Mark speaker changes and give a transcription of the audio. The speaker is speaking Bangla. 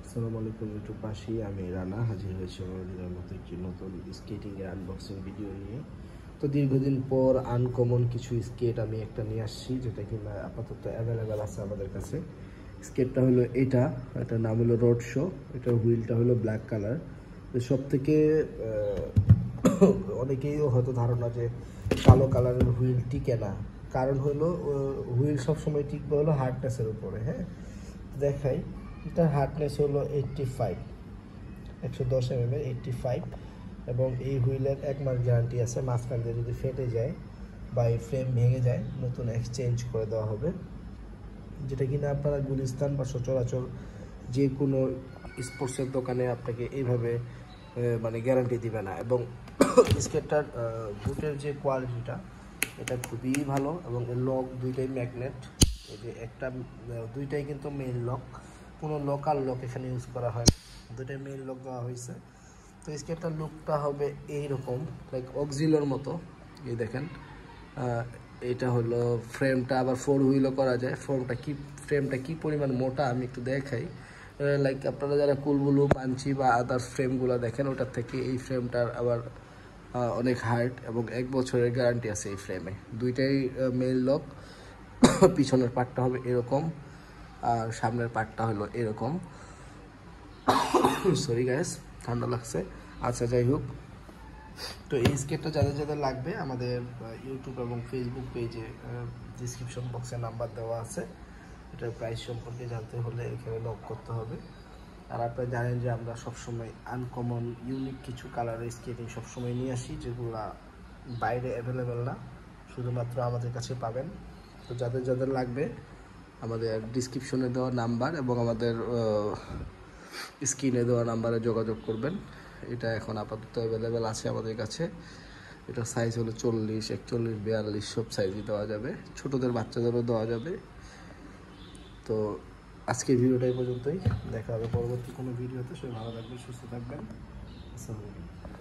Speaker 1: আসসালামু আলাইকুম ইউটিউববাসী, আমি রানা হাজির হয়েছি আমাদের মতো একটি নতুন স্কেটিংয়ের আনবক্সিং ভিডিও নিয়ে। তো দীর্ঘদিন পর আনকমন কিছু স্কেট আমি একটা নিয়ে আসছি, যেটা কিনা আপাতত অ্যাভেলেবেল আছে আমাদের কাছে। স্কেটটা হলো এটার নাম হলো রোড শো। এটার হুইলটা হলো ব্ল্যাক কালার। সব থেকে অনেকেই হয়তো ধারণা যে কালো কালারের হুইল টিকে না, কারণ হলো হুইল সবসময় টিকবে হলো হার্ডনেসের উপরে। হ্যাঁ, দেখাই, এটার হার্ডনেস হলো 85, 110 mm 85, এবং এই হুইলের 1 মাস গ্যারান্টি আছে। মাঝখান দিয়ে যদি ফেটে যায় বা এই ফ্রেম ভেঙে যায়, নতুন এক্সচেঞ্জ করে দেওয়া হবে, যেটা কিনা আপনারা গুলিস্তান বা সচরাচর যে কোনো স্পোর্টসের দোকানে আপনাকে এইভাবে মানে গ্যারান্টি দিবে না। এবং স্কেটটার বুটের যে কোয়ালিটিটা, এটা খুবই ভালো, এবং এর লক দুইটাই ম্যাগনেট। এই যে একটা দুইটাই কিন্তু মেইন লক, কোনো লোকাল লক এখানে ইউজ করা হয়, দুইটাই মেইন লক দেওয়া হয়েছে। তো স্কেটটার লুকটা হবে এইরকম, লাইক অক্সিলোর মতো। এই দেখেন, এটা হলো ফ্রেমটা, আবার 4 হুইলও করা যায়। ফ্রেমটা কি পরিমাণ মোটা আমি একটু দেখাই। লাইক আপনারা যারা কুলবুলু, পাঞ্চি বা আদার্স ফ্রেমগুলো দেখেন, ওটার থেকে এই ফ্রেমটার আবার অনেক হার্ড, এবং 1 বছরের গ্যারান্টি আছে এই ফ্রেমে। দুইটাই মেইন লক। পিছনের পার্টটা হবে এরকম, আর সামনের পার্টটা হলো এরকম। সরি গাইস, ঠান্ডা লাগছে। আচ্ছা, যাই হোক, তো এই স্কেটটা যাদের যাদের লাগবে, আমাদের ইউটিউব এবং ফেসবুক পেজে ডিসক্রিপশন বক্সে নাম্বার দেওয়া আছে। এটার প্রাইস সম্পর্কে জানতে হলে এখানে লক করতে হবে। আর আপনারা জানেন যে আমরা সবসময় আনকমন ইউনিক কিছু কালারের স্কেটিং সবসময় নিয়ে আসি, যেগুলো বাইরে অ্যাভেলেবেল না, শুধুমাত্র আমাদের কাছে পাবেন। তো যাদের যাদের লাগবে, আমাদের ডিসক্রিপশনে দেওয়া নাম্বার এবং আমাদের স্ক্রিনে দেওয়া নাম্বারে যোগাযোগ করবেন। এটা এখন আপাতত অ্যাভেলেবেল আছে আমাদের কাছে। এটার সাইজ হলো 40, 41, 42 সব সাইজই দেওয়া যাবে, ছোটোদের বাচ্চাদেরও দেওয়া যাবে। তো আজকের ভিডিওটা এই পর্যন্তই, দেখা হবে পরবর্তী কোনো ভিডিওতে। সবাই ভালো থাকবেন, সুস্থ থাকবেন। আসসালামু আলাইকুম।